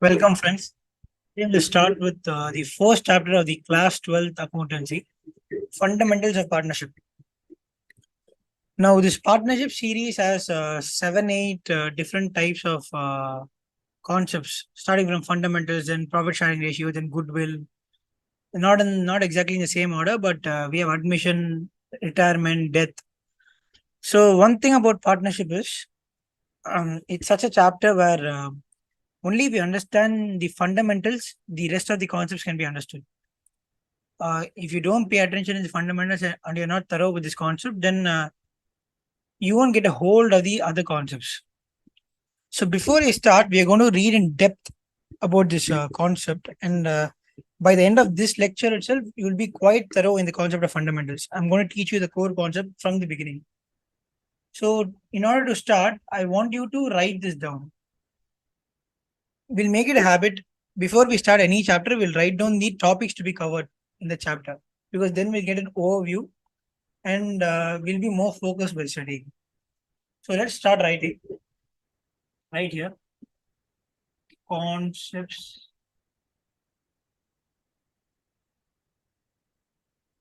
Welcome, friends. We will start with the first chapter of the class 12th accountancy, fundamentals of partnership. Now, this partnership series has seven, eight different types of concepts, starting from fundamentals, then profit sharing ratio, then goodwill. Not exactly in the same order, but we have admission, retirement, death. So, one thing about partnership is it's such a chapter where only if you understand the fundamentals, the rest of the concepts can be understood. If you don't pay attention in the fundamentals and you're not thorough with this concept, then you won't get a hold of the other concepts. So before I start, we are going to read in depth about this concept, and by the end of this lecture itself, you will be quite thorough in the concept of fundamentals. I'm going to teach you the core concept from the beginning. So in order to start, I want you to write this down. We'll make it a habit. Before we start any chapter, we'll write down the topics to be covered in the chapter, because then we'll get an overview and we'll be more focused while studying. So let's start writing right here. Concepts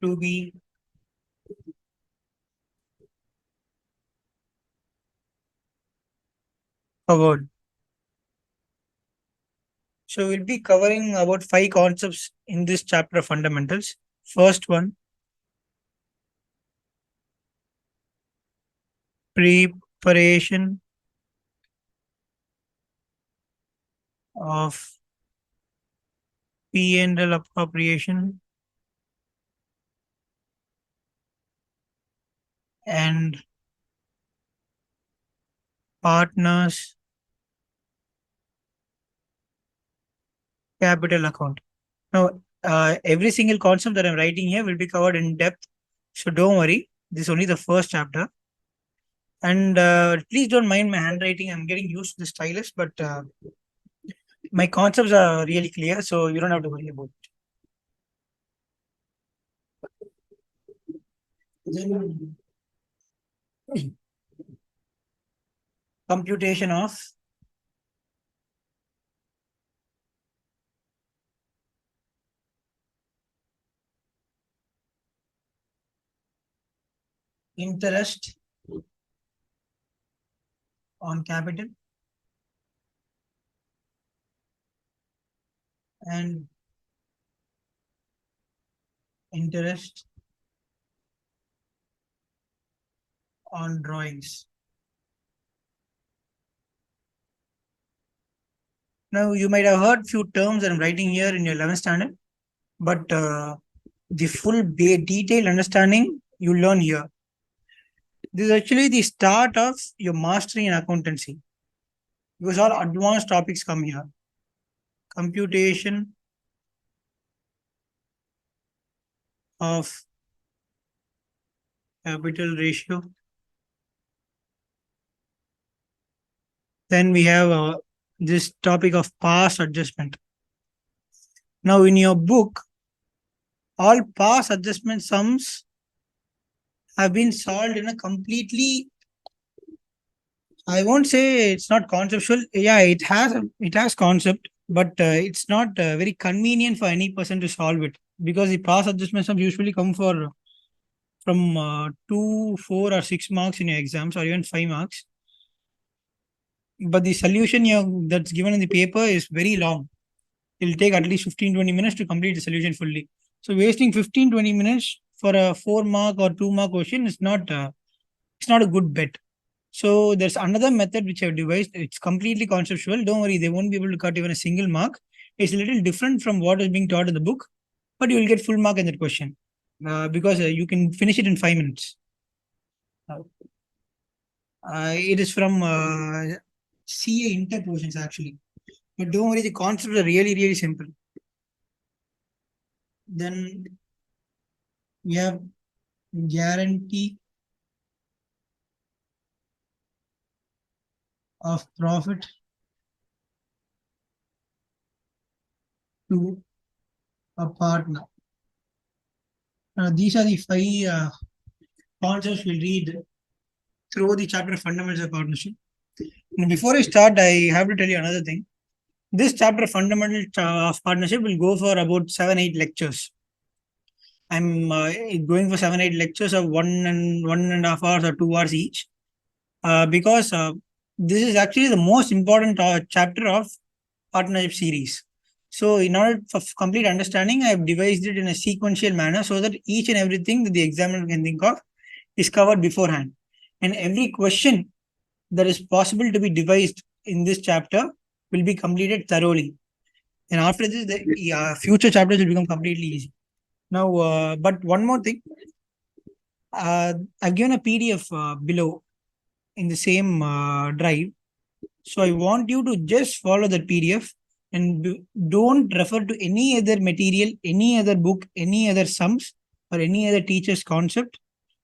to be covered. So we'll be covering about five concepts in this chapter of fundamentals. First one, preparation of P&L appropriation and partners capital account. Now, every single concept that I'm writing here will be covered in depth. So don't worry. This is only the first chapter. And please don't mind my handwriting. I'm getting used to the stylus, but my concepts are really clear, so you don't have to worry about it. Then computation of interest on capital and interest on drawings. Now, you might have heard few terms that I'm writing here in your 11th standard, but the full detailed understanding you learn here. This is actually the start of your mastery in accountancy, because all advanced topics come here. Computation of capital ratio. Then we have this topic of pass adjustment. Now, in your book, all pass adjustment sums have been solved in a completely, I won't say it's not conceptual. Yeah, it has concept, but it's not very convenient for any person to solve it, because the pass adjustment sums usually come from 2, 4, or 6 marks in your exams, or even 5 marks. But the solution that's given in the paper is very long. It'll take at least 15-20 minutes to complete the solution fully. So wasting 15-20 minutes for a 4 mark or 2 mark question is not a good bet. So there's another method which I've devised. It's completely conceptual. Don't worry, they won't be able to cut even a single mark. It's a little different from what is being taught in the book, but you will get full mark in that question because you can finish it in 5 minutes. It is from CA Inter portions actually. But don't worry, the concepts are really, really simple. Then we have guarantee of profit to a partner. These are the five concepts we'll read through the chapter Fundamentals of Partnership. Now, before I start, I have to tell you another thing. This chapter, fundamental of partnership, will go for about 7-8 lectures. I'm going for 7-8 lectures of 1.5 hours or 2 hours each, because this is actually the most important chapter of partnership series. So, in order for complete understanding, I have devised it in a sequential manner so that each and everything that the examiner can think of is covered beforehand. And every question that is possible to be devised in this chapter will be completed thoroughly. And after this, the future chapters will become completely easy. Now, but one more thing, I've given a PDF below in the same drive. So I want you to just follow the PDF and don't refer to any other material, any other book, any other sums, or any other teacher's concept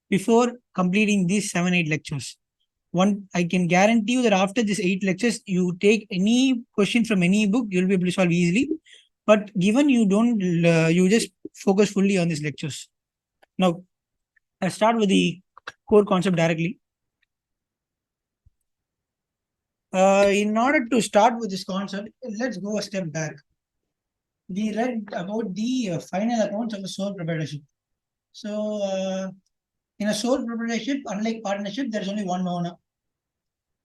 before completing these 7-8 lectures. One, I can guarantee you that after these 8 lectures, you take any question from any book, you'll be able to solve easily. But given you don't, you just focus fully on these lectures. Now, I'll start with the core concept directly. In order to start with this concept, let's go a step back. We read about the final accounts of a sole proprietorship. So, in a sole proprietorship, unlike partnership, there's only one owner.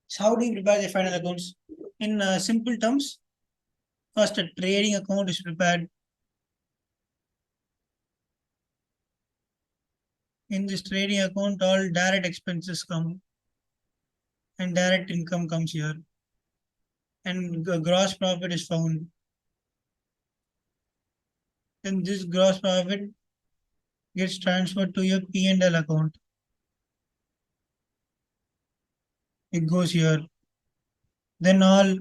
So, how do you prepare the final accounts? In simple terms, first a trading account is prepared. In this trading account, all direct expenses come and direct income comes here, and gross profit is found. Then this gross profit gets transferred to your P&L account. It goes here. Then all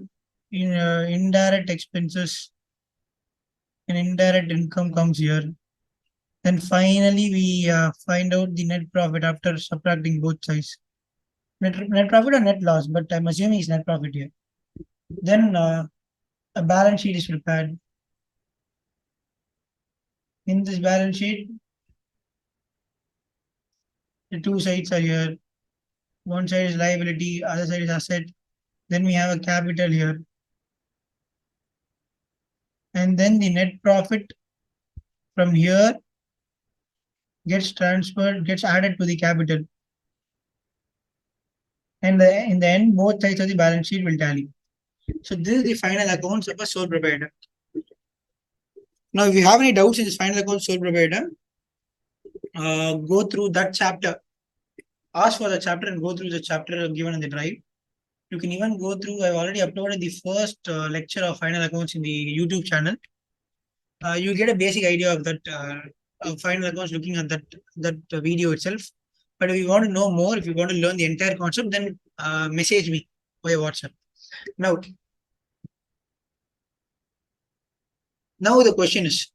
indirect expenses and indirect income comes here. Then finally we find out the net profit after subtracting both sides. Net profit or net loss, but I'm assuming it's net profit here. Then a balance sheet is prepared. In this balance sheet, the two sides are here. One side is liability, other side is asset. Then we have a capital here. And then the net profit from here gets transferred, gets added to the capital. And in the end, both sides of the balance sheet will tally. So this is the final accounts of a sole proprietor. Now, if you have any doubts in this final account sole proprietor, go through that chapter. Ask for the chapter and go through the chapter given in the drive. You can even go through. I've already uploaded the first lecture of final accounts in the YouTube channel. You get a basic idea of that final accounts looking at that video itself. But if you want to know more, if you want to learn the entire concept, then message me via WhatsApp. Now the question is,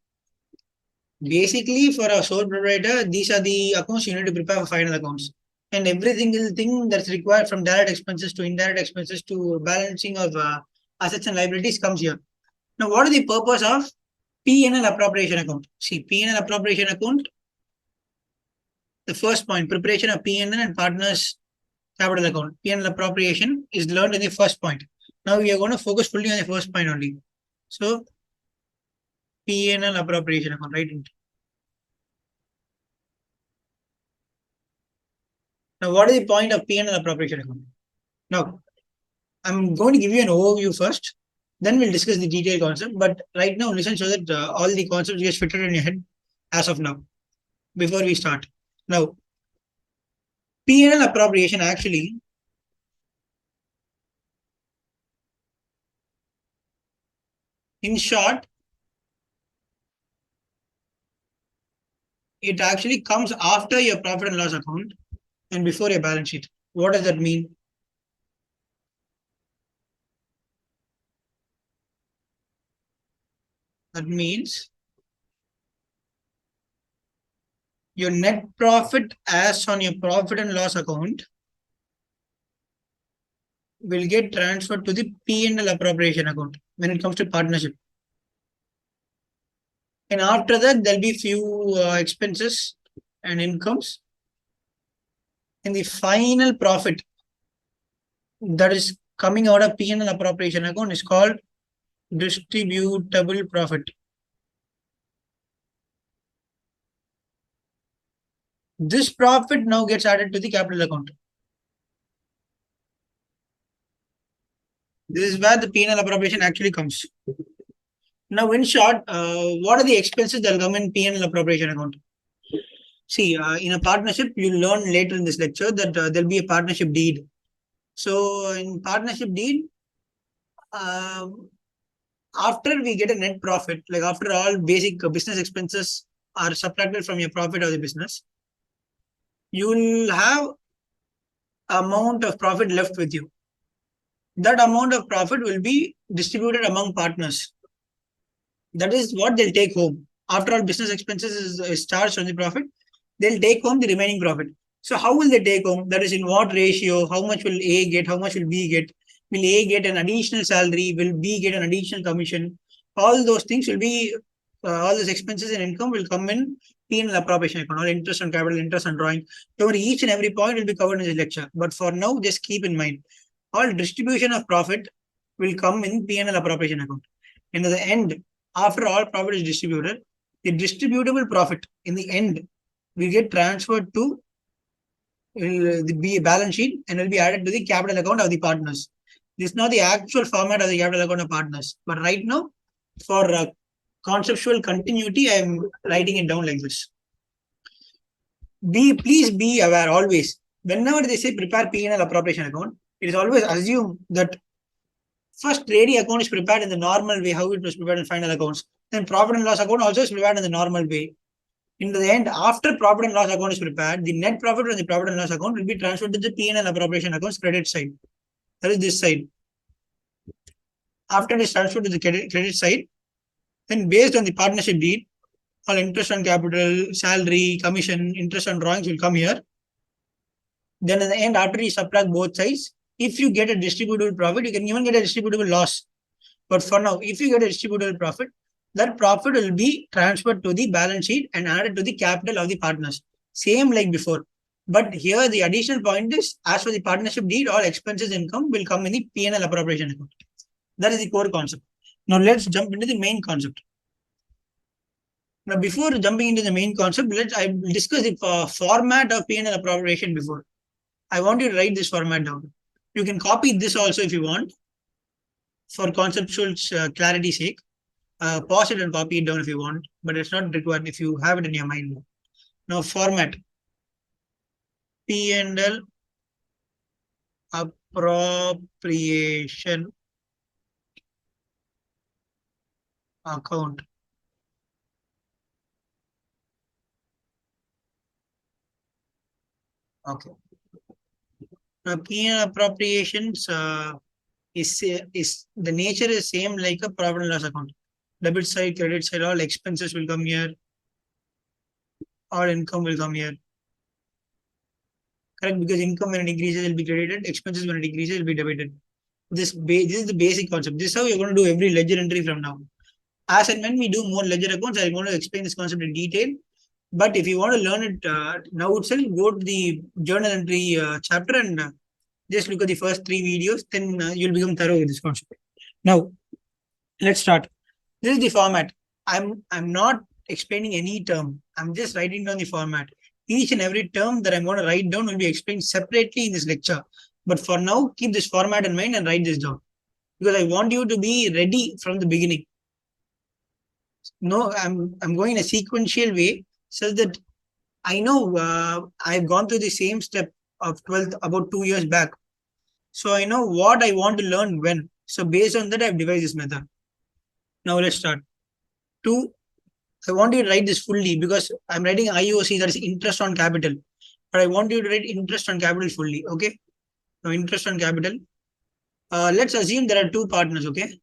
basically for a sole proprietor, these are the accounts you need to prepare for final accounts. And every single thing that's required from direct expenses to indirect expenses to balancing of assets and liabilities comes here. Now, what is the purpose of P&L appropriation account? See, P&L appropriation account, the first point, preparation of P&L and partners capital account. P&L appropriation is learned in the first point. Now we are going to focus fully on the first point only. So, P&L appropriation account, right? Now, what is the point of P&L appropriation account? Now, I'm going to give you an overview first, then we'll discuss the detailed concept. But right now, listen so that all the concepts get fitted in your head as of now, before we start. Now, P&L appropriation actually in short, it actually comes after your profit and loss account and before your balance sheet. What does that mean? That means your net profit as on your profit and loss account will get transferred to the P&L appropriation account when it comes to partnership. And after that, there'll be few expenses and incomes. And the final profit that is coming out of P&L appropriation account is called distributable profit. This profit now gets added to the capital account. This is where the P&L appropriation actually comes. Now, in short, what are the expenses that will come in P&L appropriation account? See, in a partnership, you'll learn later in this lecture that there'll be a partnership deed. So, in partnership deed, uh, after we get a net profit, like after all basic business expenses are subtracted from your profit of the business, you will have amount of profit left with you. That amount of profit will be distributed among partners. That is what they'll take home. After all business expenses is charged on the profit, they'll take home the remaining profit. So how will they take home? That is in what ratio? How much will A get? How much will B get? Will A get an additional salary? Will B get an additional commission? All those things will be, all those expenses and income will come in P&L appropriation account, all interest on capital, interest on drawing. So each and every point will be covered in this lecture. But for now, just keep in mind, all distribution of profit will come in P&L appropriation account. And at the end, after all profit is distributed, the distributable profit in the end will get transferred to the balance sheet and will be added to the capital account of the partners. This is not the actual format of the capital account of partners. But right now, for conceptual continuity, I am writing it down like this. Please be aware always. Whenever they say prepare P&L appropriation account, it is always assumed that first trading account is prepared in the normal way, how it was prepared in final accounts. Then profit and loss account also is prepared in the normal way. In the end, after profit and loss account is prepared, the net profit from the profit and loss account will be transferred to the P&L appropriation account's credit side. That is this side. After it is transferred to the credit side, then based on the partnership deed, all interest on capital, salary, commission, interest on drawings will come here. Then at the end, after you subtract both sides, if you get a distributable profit, you can even get a distributable loss. But for now, if you get a distributable profit, that profit will be transferred to the balance sheet and added to the capital of the partners. Same like before. But here the additional point is, as for the partnership deed, all expenses income will come in the P&L appropriation account. That is the core concept. Now let's jump into the main concept. Now before jumping into the main concept, I discuss the format of P&L appropriation before. I want you to write this format down. You can copy this also if you want, for conceptual clarity sake. Pause it and copy it down if you want, but it's not required if you have it in your mind. Now format P&L appropriation account. Okay. Now P&L appropriations is the nature is same like a profit and loss account. Debit side, credit side, all expenses will come here. All income will come here. Correct? Because income when it increases will be credited, expenses when it decreases will be debited. This is the basic concept. This is how you're going to do every ledger entry from now. As and when we do more ledger accounts, I'm going to explain this concept in detail. But if you want to learn it now itself, go to the journal entry chapter and just look at the first 3 videos. Then you'll become thorough with this concept. Now, let's start. This is the format. I'm not explaining any term. I'm just writing down the format. Each and every term that I'm going to write down will be explained separately in this lecture. But for now, keep this format in mind and write this down. Because I want you to be ready from the beginning. No, I'm going in a sequential way so that I know I've gone through the same step of 12th about 2 years back. So I know what I want to learn when. So based on that, I've devised this method. Now let's start. 2, I want you to write this fully because I'm writing IOC, that is interest on capital. But I want you to write interest on capital fully. Okay. Now interest on capital. Let's assume there are 2 partners. Okay.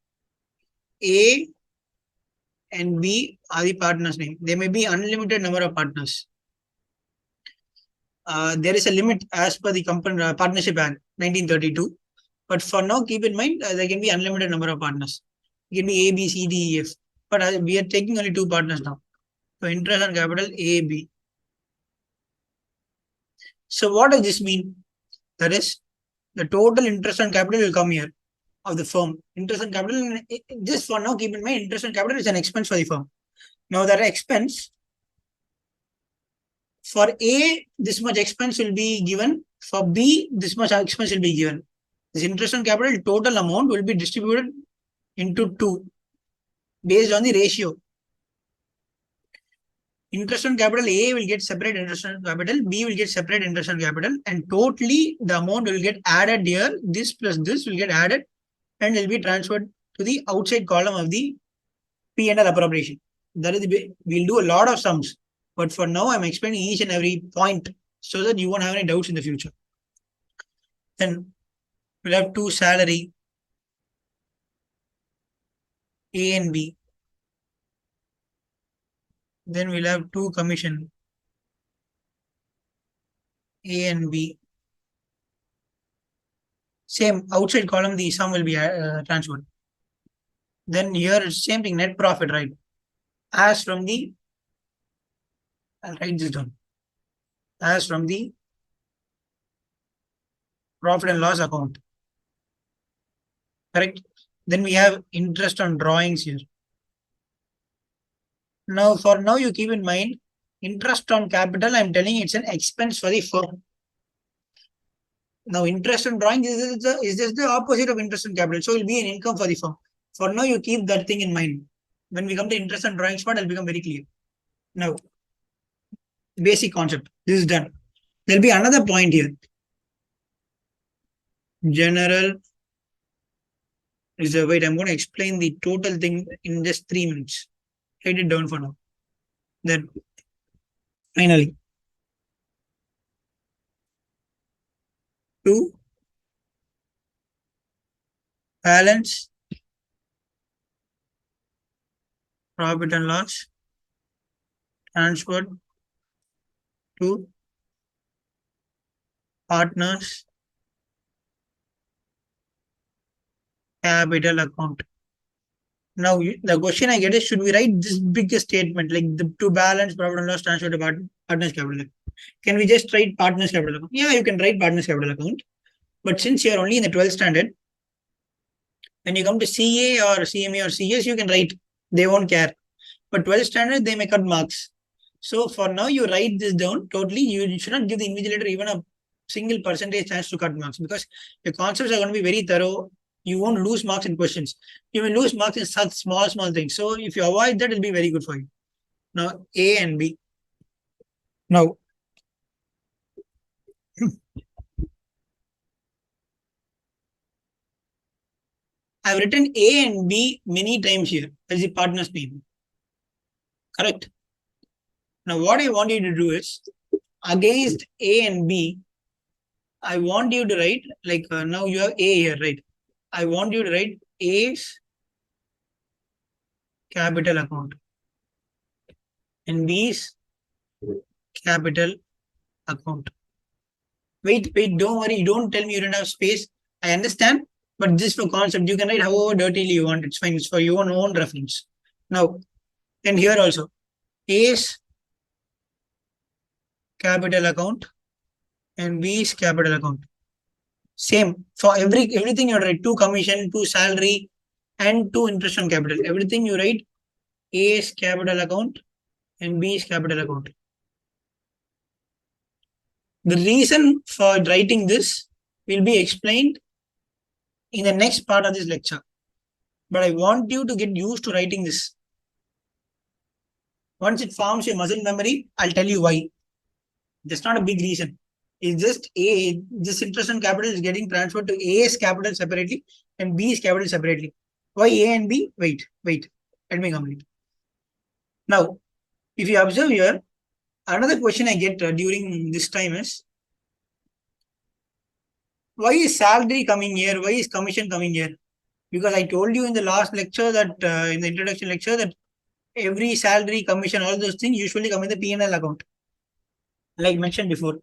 A and B are the partners' name. There may be unlimited number of partners. There is a limit as per the company Partnership Act 1932. But for now, keep in mind there can be unlimited number of partners. It can be A, B, C, D, E, F. But we are taking only 2 partners now. So interest on capital A, B. So what does this mean? That is, the total interest on capital will come here. of the firm. Interest on capital, just for now, keep in mind, interest on capital is an expense for the firm. Now that expense, for A, this much expense will be given. For B, this much expense will be given. This interest on capital total amount will be distributed into two based on the ratio. Interest on capital, A will get separate interest on capital, B will get separate interest on capital, and totally the amount will get added here. This plus this will get added and will be transferred to the outside column of the P&L appropriation. That is the, we'll do a lot of sums, but for now I'm explaining each and every point so that you won't have any doubts in the future. Then we'll have two salary, A and B. Then we'll have two commission, A and B. Same outside column, the sum will be transferred. Then here same thing, net profit, right? As from the, I'll write this down. As from the profit and loss account. Correct? Then we have interest on drawings here. Now, for now, you keep in mind, interest on capital, I'm telling you, it's an expense for the firm. Now, interest on drawing is just the opposite of interest on capital. So, it will be an income for the firm. For now, you keep that thing in mind. When we come to interest on drawings part, it'll become very clear. Now, basic concept. This is done. There'll be another point here. General reserve. Wait, I'm going to explain the total thing in just 3 minutes. Write it down for now. Then, finally, to balance profit and loss transferred to partners capital account. Now, the question I get is, should we write this big statement like the to balance profit and loss transfer to partners capital account? Can we just write partners capital account? Yeah, you can write partners capital account. But since you're only in the 12th standard, when you come to CA or CMA or CS, you can write. They won't care. But 12th standard, they may cut marks. So for now, you write this down totally. You should not give the invigilator even a single percentage chance to cut marks because your concepts are going to be very thorough. You won't lose marks in questions. You will lose marks in such small things. So if you avoid that, it'll be very good for you. Now, A and B. Now, I've written A and B many times here as the partner's name. Correct. Now, what I want you to do is, against A and B, I want you to write, like now you have A here, right? I want you to write A's capital account and B's capital account. Wait, don't worry. Don't tell me you don't have space. I understand, but just for concept, you can write however dirtily you want. It's fine. It's for your own reference. Now, and here also, A's capital account and B's capital account. Same for everything you write, 2 commission, 2 salary, and 2 interest on capital. Everything you write A's capital account and B's capital account. The reason for writing this will be explained in the next part of this lecture. But I want you to get used to writing this. Once it forms your muscle memory, I'll tell you why. That's not a big reason. It's just this interest on capital is getting transferred to A's capital separately and B's capital separately. Why A and B? Wait. Let me complete. Now, if you observe here, another question I get during this time is, why is salary coming here? Why is commission coming here? Because I told you in the last lecture that, in the introduction lecture, that every salary, commission, all those things usually come in the P&L account. Like mentioned before.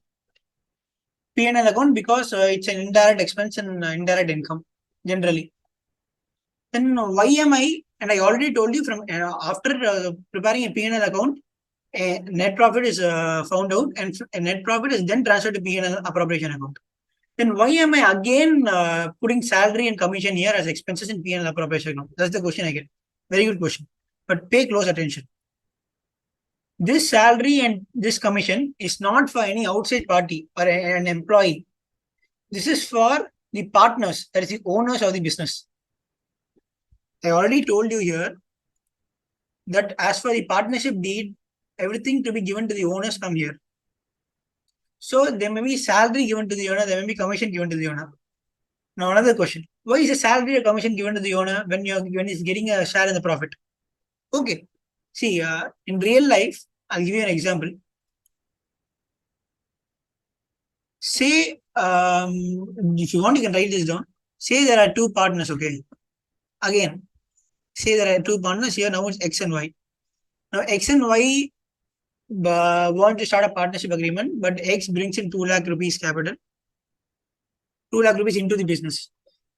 P&L account because it's an indirect expense and indirect income generally. Then why am I? And I already told you from after preparing a P&L account, net profit is found out and net profit is then transferred to P&L appropriation account. then why am I again putting salary and commission here as expenses in P&L appropriation account? That's the question I get. Very good question. But pay close attention. This salary and this commission is not for any outside party or an employee. This is for the partners, that is the owners of the business. I already told you here that as for the partnership deed, everything to be given to the owners come here. So there may be salary given to the owner, there may be commission given to the owner. Now another question: why is a salary or commission given to the owner when he's getting a share in the profit? Okay, see, in real life, I'll give you an example. Say, if you want, you can write this down. Say there are two partners. Okay, again, say there are two partners here. Now it's X and Y. Now X and Y want to start a partnership agreement, but X brings in 2 lakh rupees capital, 2 lakh rupees into the business.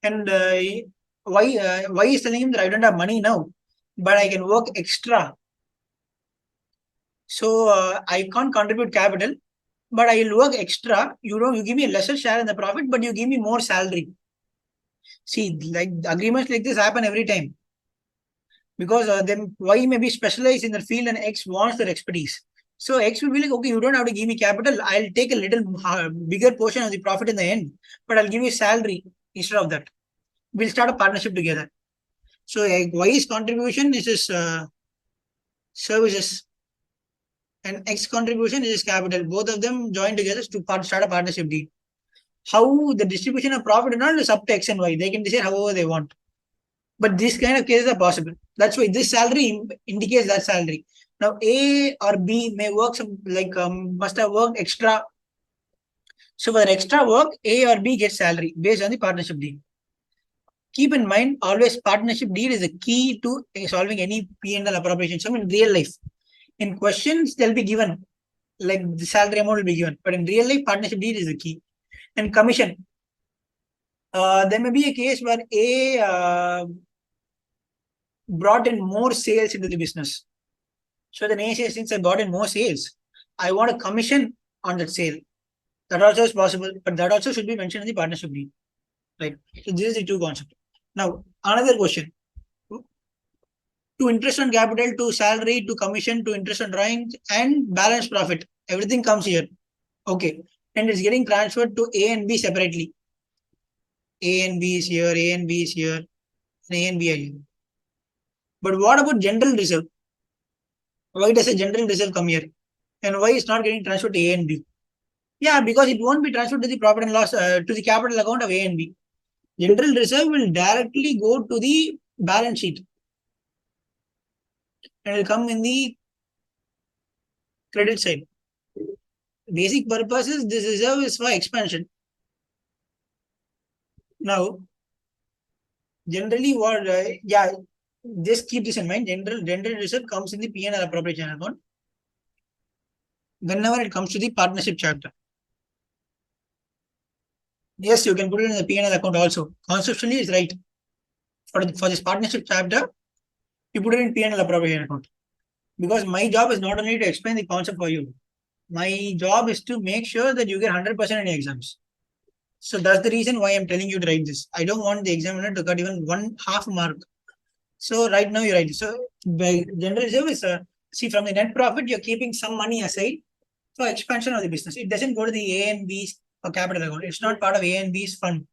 And Y is telling him that I don't have money now, but I can work extra. So I can't contribute capital, but I will work extra. You give me a lesser share in the profit, but you give me more salary. See, like agreements like this happen every time. Because then Y may be specialized in the field and X wants their expertise. So X will be like, okay, you don't have to give me capital. I'll take a little bigger portion of the profit in the end, but I'll give you salary instead of that. We'll start a partnership together. So Y's contribution is his services, and X contribution is his capital. Both of them join together to start a partnership deal. How the distribution of profit and all is up to X and Y. They can decide however they want. But these kind of cases are possible. That's why this salary indicates that salary. Now A or B may work must have worked extra. So for the extra work, A or B gets salary based on the partnership deal. Keep in mind, always partnership deal is the key to solving any P&L appropriation sum in real life. In questions, they'll be given, like the salary amount will be given. But in real life, partnership deal is the key. And commission. There may be a case where A brought in more sales into the business. So then A says, since I brought in more sales, I want a commission on that sale. That also is possible, but that also should be mentioned in the partnership deal. Right. So this is the two concepts. Now, another question. To interest on capital, to salary, to commission, to interest on drawings, and balance profit. Everything comes here. Okay. And it's getting transferred to A and B separately. A and B is here, A and B is here, and A and B are here. But what about general reserve? Why does a general reserve come here? And why is not getting transferred to A and B? Yeah, because it won't be transferred to the profit and loss, to the capital account of A and B. General reserve will directly go to the balance sheet. And it will come in the credit side. Basic purpose is this reserve is for expansion. Now, generally what, just keep this in mind. General reserve comes in the P&L appropriation account whenever it comes to the partnership chapter. Yes, you can put it in the P&L account also. Conceptually, it's right. For this partnership chapter, you put it in P&L appropriation account. Because my job is not only to explain the concept for you. My job is to make sure that you get 100% in exams. So that's the reason why I'm telling you to write this. I don't want the examiner to cut even 1/2 mark. So right now you write. So by general reserve is see, from the net profit, you're keeping some money aside for expansion of the business. It doesn't go to the A and B's capital account. It's not part of A and B's fund.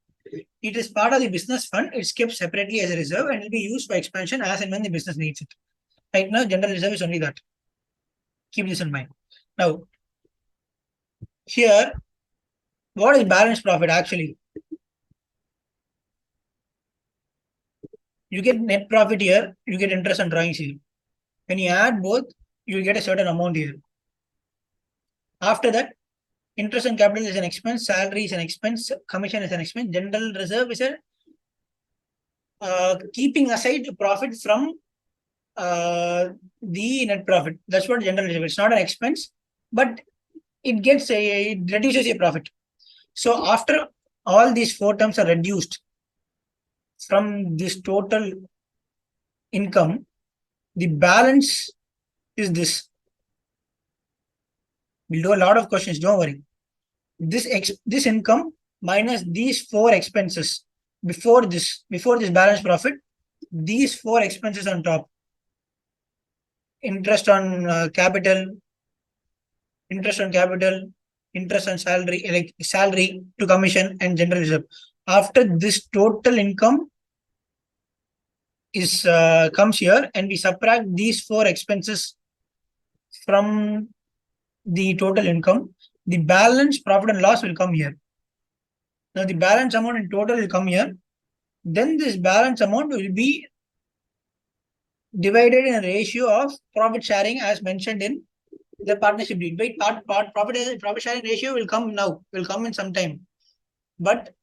It is part of the business fund. It's kept separately as a reserve and will be used for expansion as and when the business needs it. Right now, general reserve is only that. Keep this in mind. Now, here, what is balance profit actually? You get net profit here, you get interest on drawings here. When you add both, you get a certain amount here. After that, interest on capital is an expense, salary is an expense, commission is an expense, general reserve is a keeping aside profit from the net profit. That's what general reserve is. It's not an expense, but it reduces your profit. So after all these four terms are reduced from this total income, the balance is this. We'll do a lot of questions, don't worry. This income minus these four expenses before this balance profit, these four expenses on top: interest on capital, interest on capital, interest on salary, like salary to commission and general reserve. After this total income is comes here, and we subtract these four expenses from the total income, the balance profit and loss will come here. Now the balance amount in total will come here. Then this balance amount will be divided in a ratio of profit sharing as mentioned in the partnership deed. Wait, profit sharing ratio will come now, will come in some time. But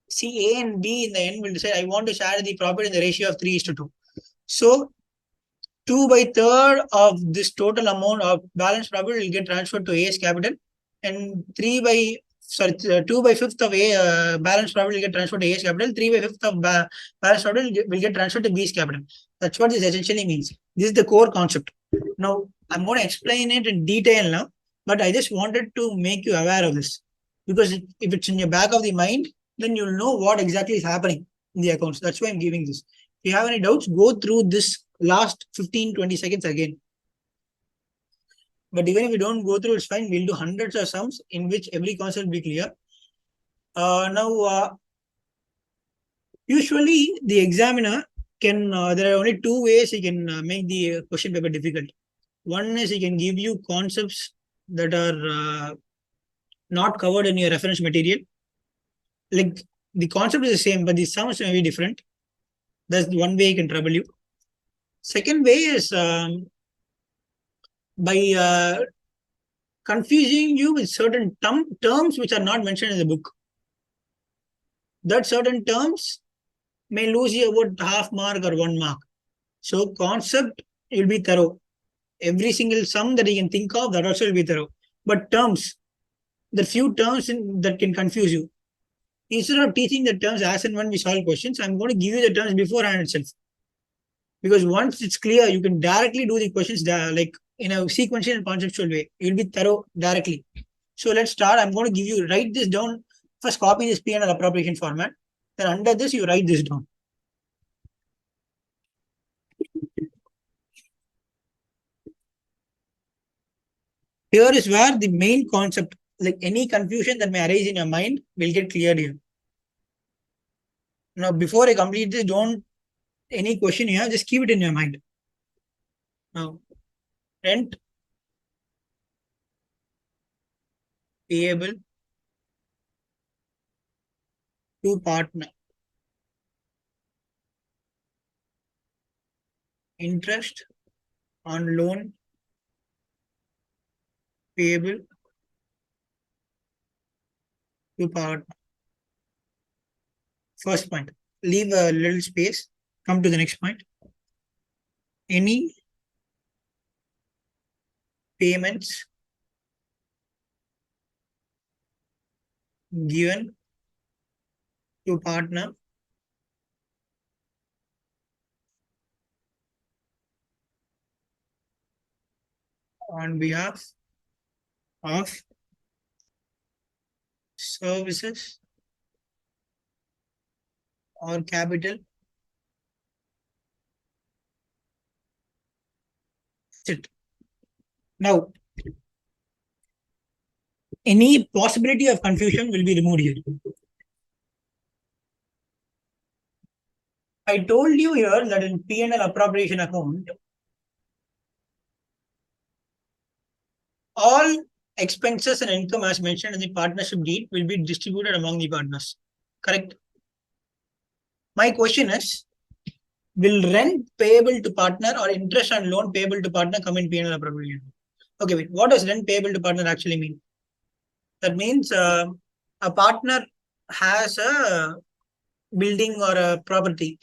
C, A and B in the end will decide I want to share the profit in the ratio of 3:2. So 2/3 of this total amount of balance profit will get transferred to A's capital, and 2/5 of A balance profit will get transferred to A's capital. 3/5 of balance profit will get transferred to B's capital. That's what this essentially means. This is the core concept. Now I'm going to explain it in detail now, but I just wanted to make you aware of this, because if it's in your back of the mind, then you'll know what exactly is happening in the accounts. That's why I'm giving this. If you have any doubts, go through this last 15-20 seconds again. But even if we don't go through, it's fine. We'll do hundreds of sums in which every concept will be clear. Now, usually the examiner can, there are only two ways he can make the question paper difficult. One is he can give you concepts that are not covered in your reference material. Like the concept is the same, but the sums may be different. That's one way he can trouble you. Second way is by confusing you with certain terms which are not mentioned in the book. That certain terms may lose you about half mark or 1 mark. So concept will be thorough. Every single sum that you can think of, that also will be thorough. But terms, the few terms that can confuse you. Instead of teaching the terms as and when we solve questions, I'm going to give you the terms beforehand itself. Because once it's clear, you can directly do the questions like in a sequential and conceptual way. You'll be thorough directly. So let's start. I'm going to give you, write this down. First, copy this P&L appropriation format. Then under this, you write this down. Here is where the main concept, like any confusion that may arise in your mind, will get cleared here. Now, before I complete this, don't, any question you have, just keep it in your mind. Now, rent payable to partner. Interest on loan payable to partner. First point, leave a little space, come to the next point. Any payments given to partner on behalf of services or capital. That's it. Now, any possibility of confusion will be removed here. I told you here that in P&L appropriation account, all expenses and income as mentioned in the partnership deed will be distributed among the partners. Correct? My question is, will rent payable to partner or interest on loan payable to partner come in P&L appropriation? Okay, wait. What does rent payable to partner actually mean? That means a partner has a building or a property.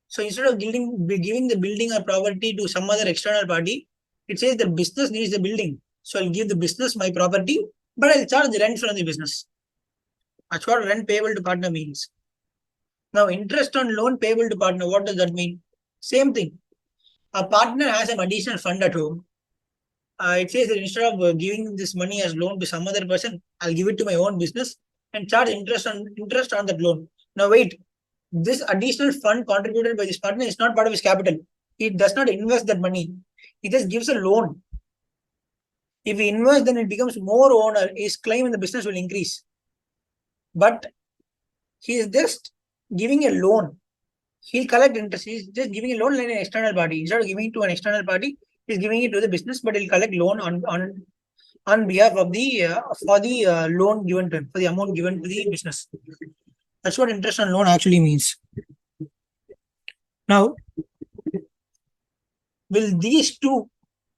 So instead of giving the building or property to some other external party, it says the business needs the building. So I'll give the business my property, but I'll charge the rent from the business. That's what rent payable to partner means. Now, interest on loan payable to partner, what does that mean? Same thing. A partner has an additional fund at home. It says that instead of giving this money as loan to some other person, I'll give it to my own business. and charge interest on that loan. Now wait, this additional fund contributed by this partner is not part of his capital. He does not invest that money. He just gives a loan. If he invests, then it becomes more owner. His claim in the business will increase. But he is just giving a loan. He'll collect interest. He's just giving a loan to an external party. Instead of giving it to an external party, he's giving it to the business, but he'll collect loan on behalf of the for the loan given to him, for the amount given to the business. That's what interest on loan actually means. Now, will these two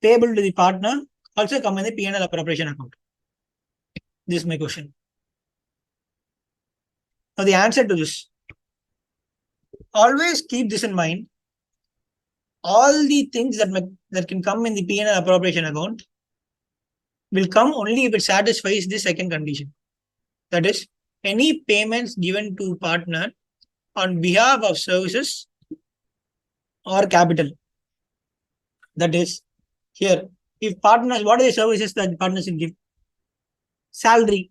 payable to the partner also come in the P&L appropriation account? This is my question. Now, the answer to this, always keep this in mind. All the things that can come in the P&L appropriation account will come only if it satisfies the second condition. That is, any payments given to partner on behalf of services or capital. That is, here, if partners, what are the services that partners will give? Salary.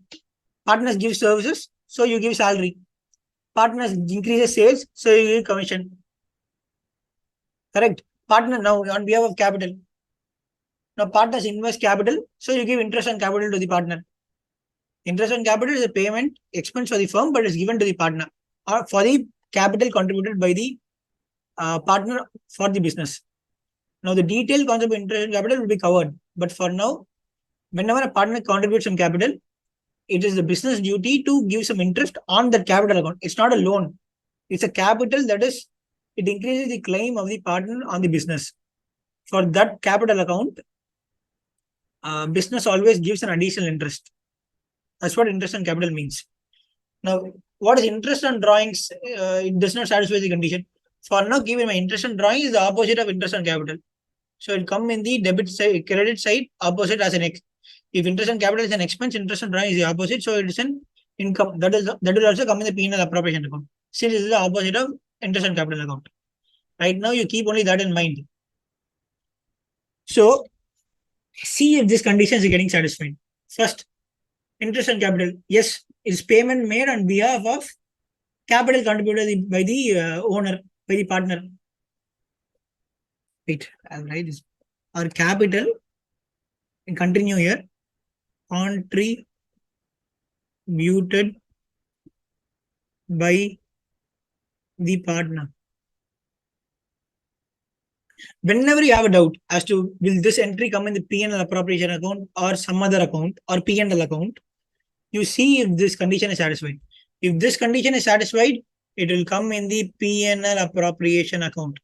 Partners give services, so you give salary. Partners increases sales, so you give commission. Correct. Partner now on behalf of capital. Now partners invest capital, so you give interest on capital to the partner. Interest on capital is a payment expense for the firm, but it's given to the partner or for the capital contributed by the partner for the business. Now the detailed concept of interest on capital will be covered, but for now, whenever a partner contributes some capital, it is the business duty to give some interest on that capital account. It's not a loan. It's a capital that is, it increases the claim of the partner on the business. For that capital account, business always gives an additional interest. That's what interest on capital means. Now, what is interest on drawings? It does not satisfy the condition. For now, given my interest on drawing is the opposite of interest on capital. So it come in the debit side, credit side, opposite as an X. If interest on capital is an expense, interest on drawing is the opposite. So it is an income. That will also come in the P&L appropriation account. Since it is the opposite of interest on capital account. Right now, you keep only that in mind. So, see if these conditions are getting satisfied. First, interest on capital. Yes, is payment made on behalf of capital contributed by the owner, by the partner. Wait, I'll write this. Our capital, and continue here, contributed by the partner. Whenever you have a doubt as to will this entry come in the P&L appropriation account or some other account or P&L account, you see if this condition is satisfied. If this condition is satisfied, it will come in the P&L appropriation account.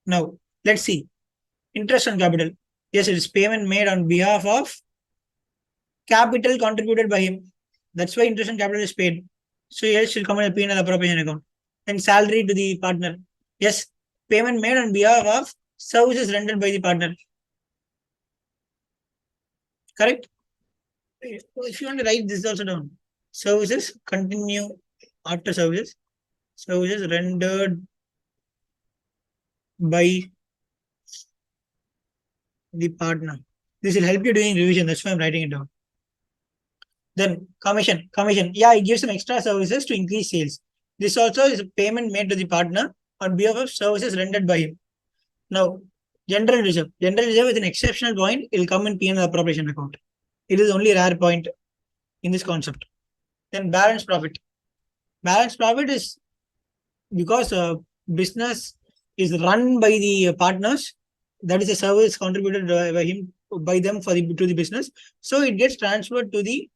Now, let's see. Interest on capital. Yes, it is payment made on behalf of capital contributed by him. That's why interest on capital is paid. So, yes, it will come in the P&L appropriation account. Then salary to the partner. Yes, payment made on behalf of services rendered by the partner. Correct? If you want to write this also down. Services continue after services. Services rendered by the partner. This will help you doing revision. That's why I'm writing it down. Then commission. Yeah, it gives some extra services to increase sales. This also is a payment made to the partner on behalf of services rendered by him. Now, general reserve. General reserve is an exceptional point. It will come in P&L appropriation account. It is only a rare point in this concept. Then balance profit. Balance profit is because business is run by the partners. That is a service contributed by them to the business. So it gets transferred to the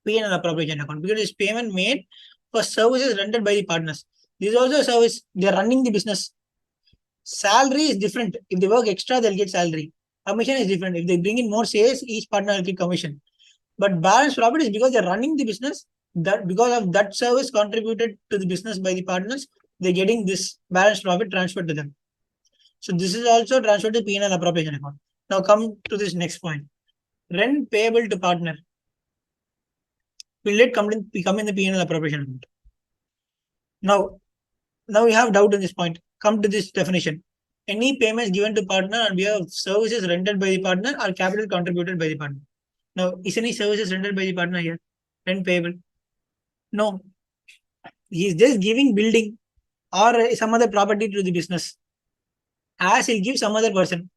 P&L appropriation account because it's payment made for services rendered by the partners. This is also a service. They are running the business. Salary is different. If they work extra, they'll get salary. Commission is different. If they bring in more sales, each partner will get commission. But balance profit is because they're running the business. That because of that service contributed to the business by the partners, they're getting this balance profit transferred to them. So this is also transferred to P&L appropriation account. Now come to this next point. Rent payable to partner. Will it come in the P&L appropriation account? Now we have doubt in this point. Come to this definition. Any payments given to partner on behalf of services rendered by the partner or capital contributed by the partner. Now, is any services rendered by the partner here? Rent payable? No. He is just giving building or some other property to the business, as he'll give some other person.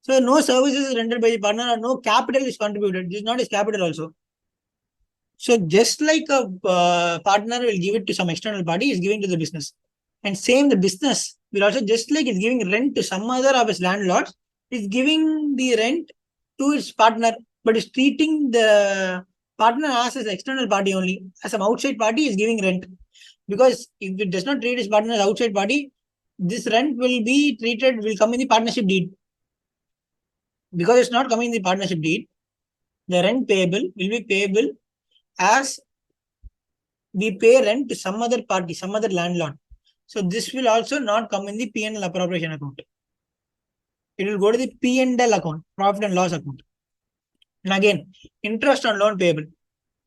So no services is rendered by the partner or no capital is contributed. This is not his capital also. So just like a partner will give it to some external party, is giving to the business. And same the business will also, just like it's giving rent to some other of his landlords, is giving the rent to its partner, but is treating the partner as his external party only. As some outside party is giving rent. Because if it does not treat his partner as outside party, this rent will be treated, will come in the partnership deed. Because it's not coming in the partnership deed, the rent payable will be payable as we pay rent to some other party, some other landlord. So this will also not come in the P&L appropriation account. It will go to the P&L account, profit and loss account. And again, interest on loan payable.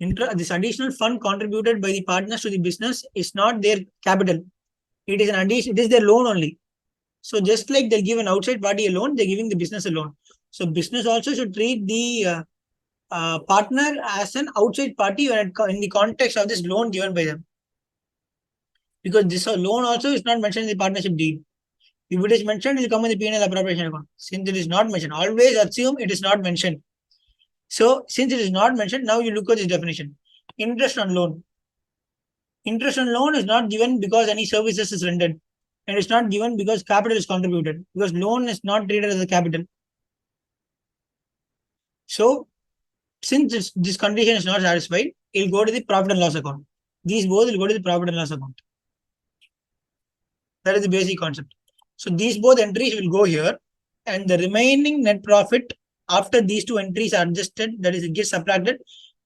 This additional fund contributed by the partners to the business is not their capital. It is an addition. It is their loan only. So just like they'll give an outside party a loan, they're giving the business a loan. So business also should treat the partner as an outside party when in the context of this loan given by them. Because this loan also is not mentioned in the partnership deed. If it is mentioned, it will come in the P&L appropriation account. Since it is not mentioned, always assume it is not mentioned. So since it is not mentioned, now you look at this definition. Interest on loan. Interest on loan is not given because any services is rendered. And it's not given because capital is contributed. Because loan is not treated as a capital. So since this condition is not satisfied, it will go to the profit and loss account. These both will go to the profit and loss account. That is the basic concept. So these both entries will go here, and the remaining net profit after these two entries are adjusted, that is, it gets subtracted,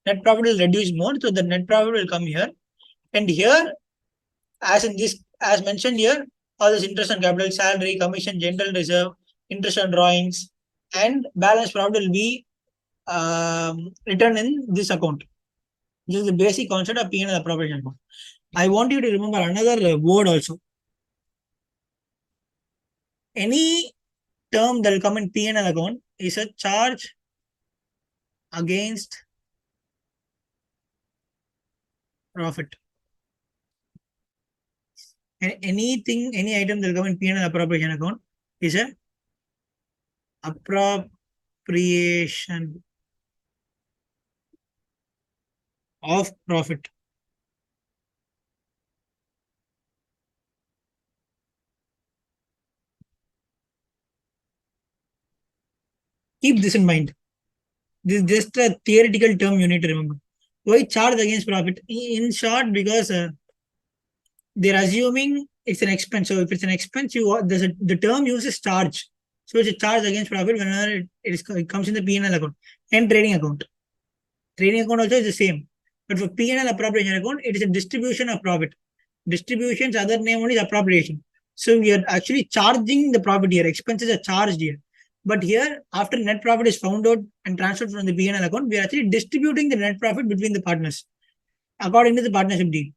net profit will reduce more. So the net profit will come here. And here, as in this, as mentioned here, all this interest on capital, salary, commission, general reserve, interest on drawings, and balance profit will be returned in this account. This is the basic concept of P&L appropriation account. I want you to remember another word also. Any term that will come in P&L account is a charge against profit. And anything, any item that will come in P&L appropriation account is a appropriation of profit. Keep this in mind. This is just a theoretical term you need to remember. Why charge against profit? In short, because they're assuming it's an expense. So if it's an expense, the term uses charge. So it's a charge against profit whenever it comes in the P&L account and trading account. Trading account also is the same. But for P&L appropriation account, it is a distribution of profit. Distribution's other name only is appropriation. So we are actually charging the profit here. Expenses are charged here. But here, after net profit is found out and transferred from the P&L account, we are actually distributing the net profit between the partners according to the partnership deed.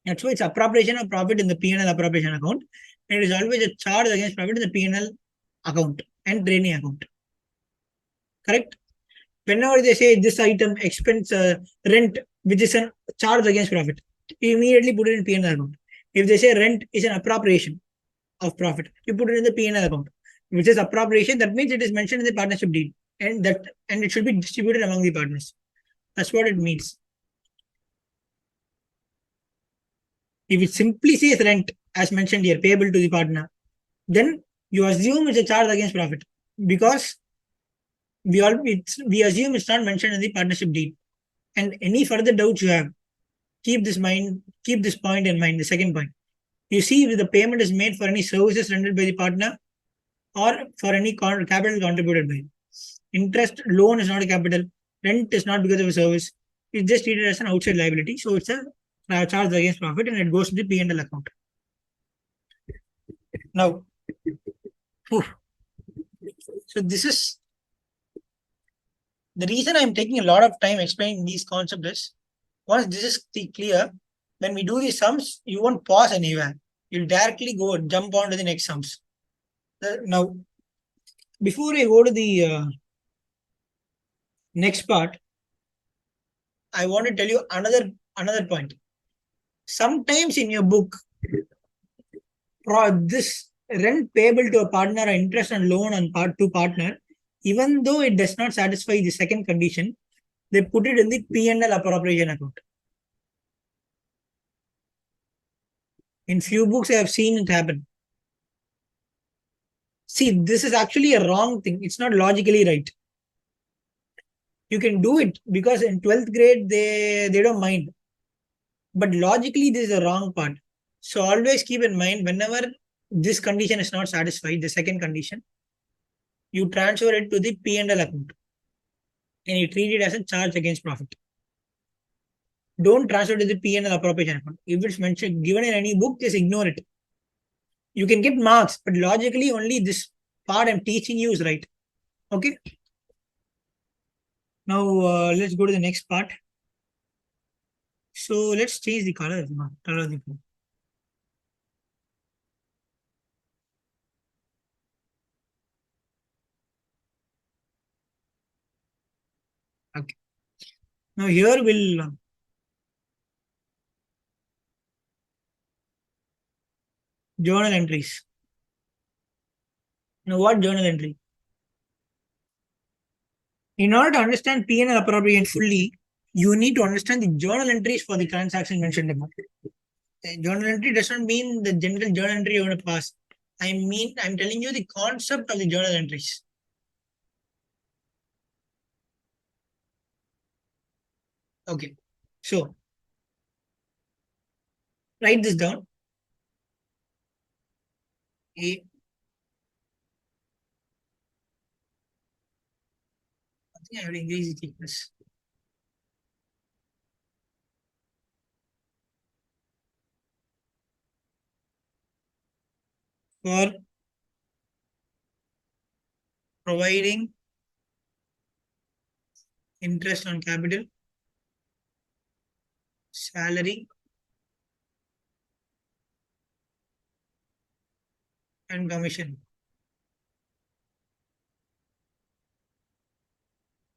That's why it's appropriation of profit in the P&L appropriation account. And it is always a charge against profit in the P&L account and training account. Correct? Whenever they say this item expense rent, which is a charge against profit, you immediately put it in P&L account. If they say rent is an appropriation of profit, you put it in the P&L account. Which is appropriation, that means it is mentioned in the partnership deed, and it should be distributed among the partners. That's what it means. If it simply says rent, as mentioned here, payable to the partner, then you assume it's a charge against profit because we assume it's not mentioned in the partnership deed. And any further doubts you have, keep this point in mind. The second point, you see, if the payment is made for any services rendered by the partner or for any capital contributed by. Interest loan is not a capital. Rent is not because of a service. It's just treated as an outside liability. So it's a charge against profit and it goes to the P&L account. Now, so this is the reason I'm taking a lot of time explaining these concepts is once this is clear, when we do these sums, you won't pause anywhere. You'll directly jump on to the next sums. Now, before I go to the Next part, I want to tell you another point. Sometimes in your book, this rent payable to a partner or interest on loan on part to partner, even though it does not satisfy the second condition, they put it in the P&L appropriation account. In few books, I have seen it happen. See, this is actually a wrong thing. It's not logically right. You can do it because in 12th grade, they don't mind. But logically, this is the wrong part. So always keep in mind whenever this condition is not satisfied, the second condition, you transfer it to the P&L account and you treat it as a charge against profit. Don't transfer to the P&L appropriation account. If it's mentioned given in any book, just ignore it. You can get marks, but logically only this part I'm teaching you is right. Okay. Now let's go to the next part. So let's change the color of the book. Okay. Now here we'll journal entries. Now what journal entry? In order to understand P&L appropriation fully, you need to understand the journal entries for the transaction mentioned above. Journal entry does not mean the general journal entry you're going to pass. I'm telling you the concept of the journal entries. Okay. So, write this down. A, I think I have to increase the thickness. For providing interest on capital, salary, and commission.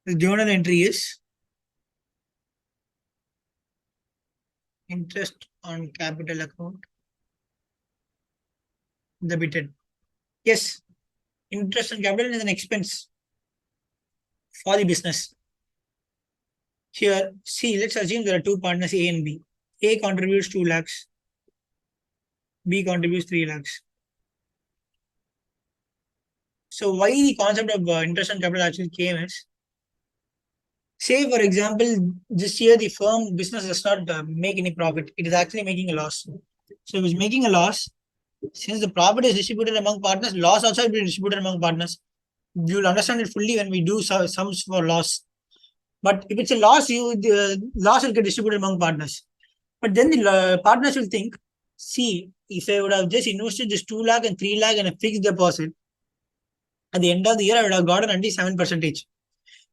The journal entry is interest on capital account debited. Yes, interest on capital is an expense for the business. Here, see, let's assume there are two partners A and B. A contributes 2 lakhs, B contributes 3 lakhs. So why the concept of interest on capital actually came is, say for example, this year the firm business does not make any profit. It is actually making a loss. So if it's making a loss, since the profit is distributed among partners, loss also will be distributed among partners. You'll understand it fully when we do sums for loss. But if it's a loss, the loss will get distributed among partners. But then the partners will think, see, if I would have just invested this 2 lakh and 3 lakh in a fixed deposit, at the end of the year, I would have gotten only 7%.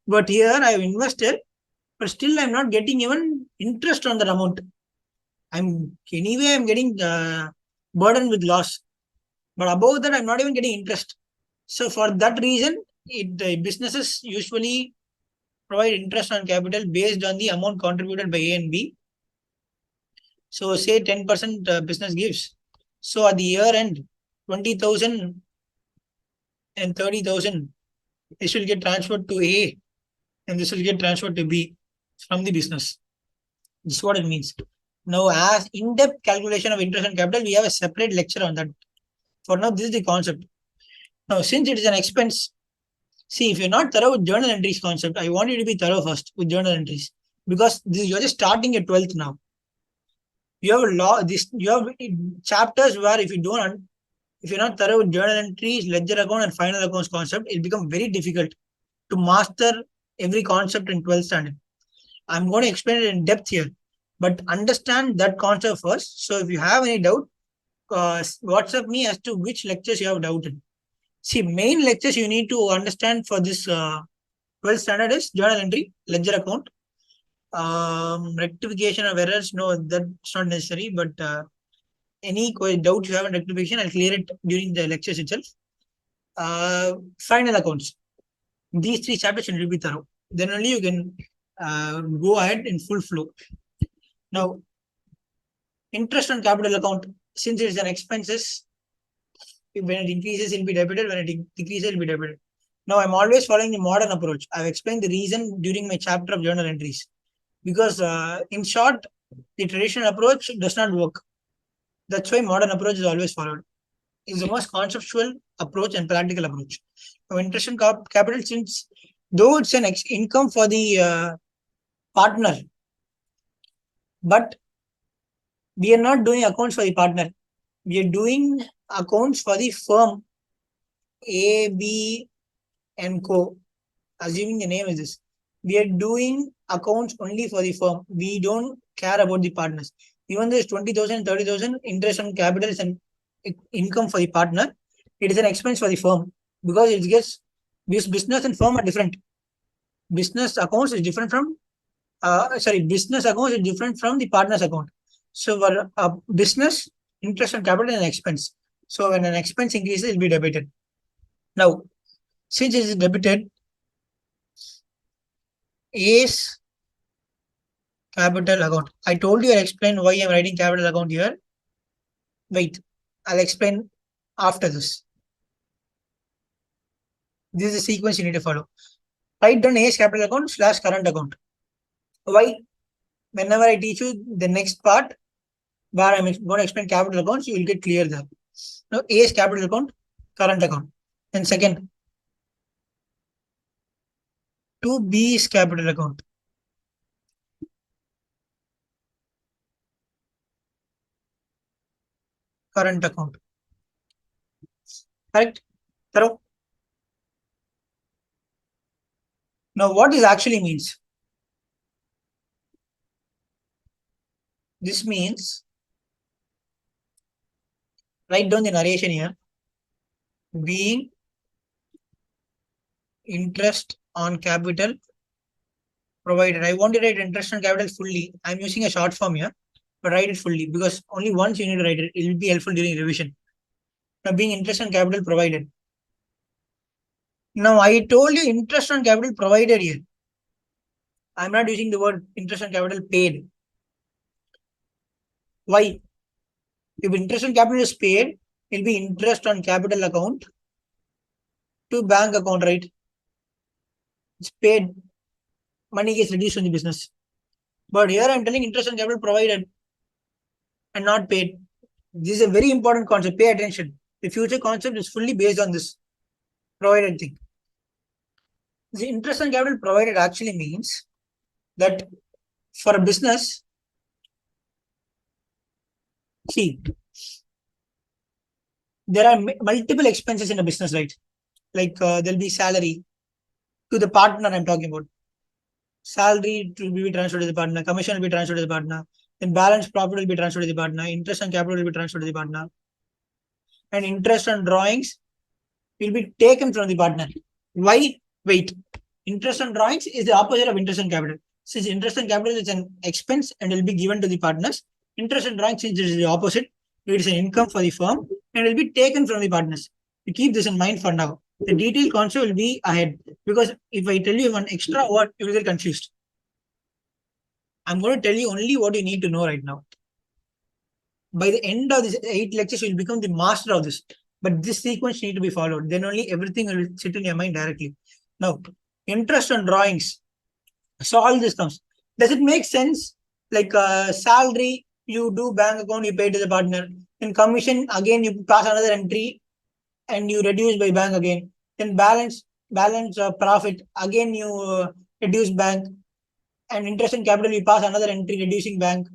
But here I have invested, but still I'm not getting even interest on that amount. I'm getting burdened with loss. But above that, I'm not even getting interest. So for that reason, the businesses usually provide interest on capital based on the amount contributed by A and B. So say 10% business gives. So at the year end, 20,000 and 30,000, this will get transferred to A and this will get transferred to B from the business. This is what it means. Now, as in-depth calculation of interest on capital, we have a separate lecture on that. For now, this is the concept. Now, since it is an expense, see, if you're not thorough with journal entries concept, I want you to be thorough first with journal entries because you're just starting at 12th now. You have a law. You have chapters where if you're not thorough with journal entries, ledger account, and final accounts concept, it becomes very difficult to master every concept in 12th standard. I'm going to explain it in depth here, but understand that concept first. So if you have any doubt, WhatsApp me as to which lectures you have doubted. See, main lectures you need to understand for this 12th standard is journal entry, ledger account, rectification of errors. No, that's not necessary, but any doubt you have in rectification, I'll clear it during the lectures itself. Final accounts. These three chapters should be thorough. then only you can go ahead in full flow. Now, interest on capital account, since it's an expenses, when it increases, it will be debited. When it decreases, it will be debited. Now, I'm always following the modern approach. I've explained the reason during my chapter of journal entries. Because, in short, the traditional approach does not work. That's why modern approach is always followed. It's the most conceptual approach and practical approach. Now, interest on capital, since though it's an income for the partner, but we are not doing accounts for the partner. We are doing accounts for the firm A, B, and Co. Assuming the name is this. We are doing accounts only for the firm. We don't care about the partners. Even though it's 20,000, 30,000 interest on capital is an income for the partner, it is an expense for the firm because it gets this business and firm are different. Business accounts is different from business accounts is different from the partner's account. So for a business, interest on capital is an expense. So when an expense increases, it will be debited. Now, since it is debited, A's capital account. I told you I'll explain why I'm writing capital account here. Wait, I'll explain after this. This is the sequence you need to follow. Write down A's capital account / current account. Why? Whenever I teach you the next part where I'm going to explain capital accounts, you will get clear there. Now, A's capital account, current account. And second, to B's capital account. Current account. Correct? Thorough? Now, what this actually means? This means, write down the narration here. Being interest on capital provided. I want to write interest on capital fully. I'm using a short form here, but write it fully because only once you need to write it. It will be helpful during revision. Now, being interest on capital provided. Now, I told you interest on capital provided here. I'm not using the word interest on capital paid. Why? If interest on capital is paid, it will be interest on capital account to bank account, right? It's paid. Money gets reduced in the business. But here I'm telling interest on capital provided and not paid. This is a very important concept. Pay attention. The future concept is fully based on this provided thing. The interest on capital provided actually means that for a business, see, there are multiple expenses in a business, right? Like there'll be salary to the partner I'm talking about. Salary will be transferred to the partner, commission will be transferred to the partner, then balance profit will be transferred to the partner, interest on capital will be transferred to the partner, and interest on drawings will be taken from the partner. Why? Wait. Interest on drawings is the opposite of interest on capital. Since interest on capital is an expense and will be given to the partners, interest on drawings, since it is the opposite, it is an income for the firm and will be taken from the partners. You keep this in mind for now. The detailed concept will be ahead because if I tell you one extra word, you will get confused. I'm going to tell you only what you need to know right now. By the end of this 8 lectures, you will become the master of this. But this sequence need to be followed. Then only everything will sit in your mind directly. Now, interest on drawings. So all this comes. Does it make sense? Like salary, you do bank account, you pay to the partner. In commission, again, you pass another entry and you reduce by bank again. Then balance profit, again you reduce bank. And interest and capital, you pass another entry reducing bank.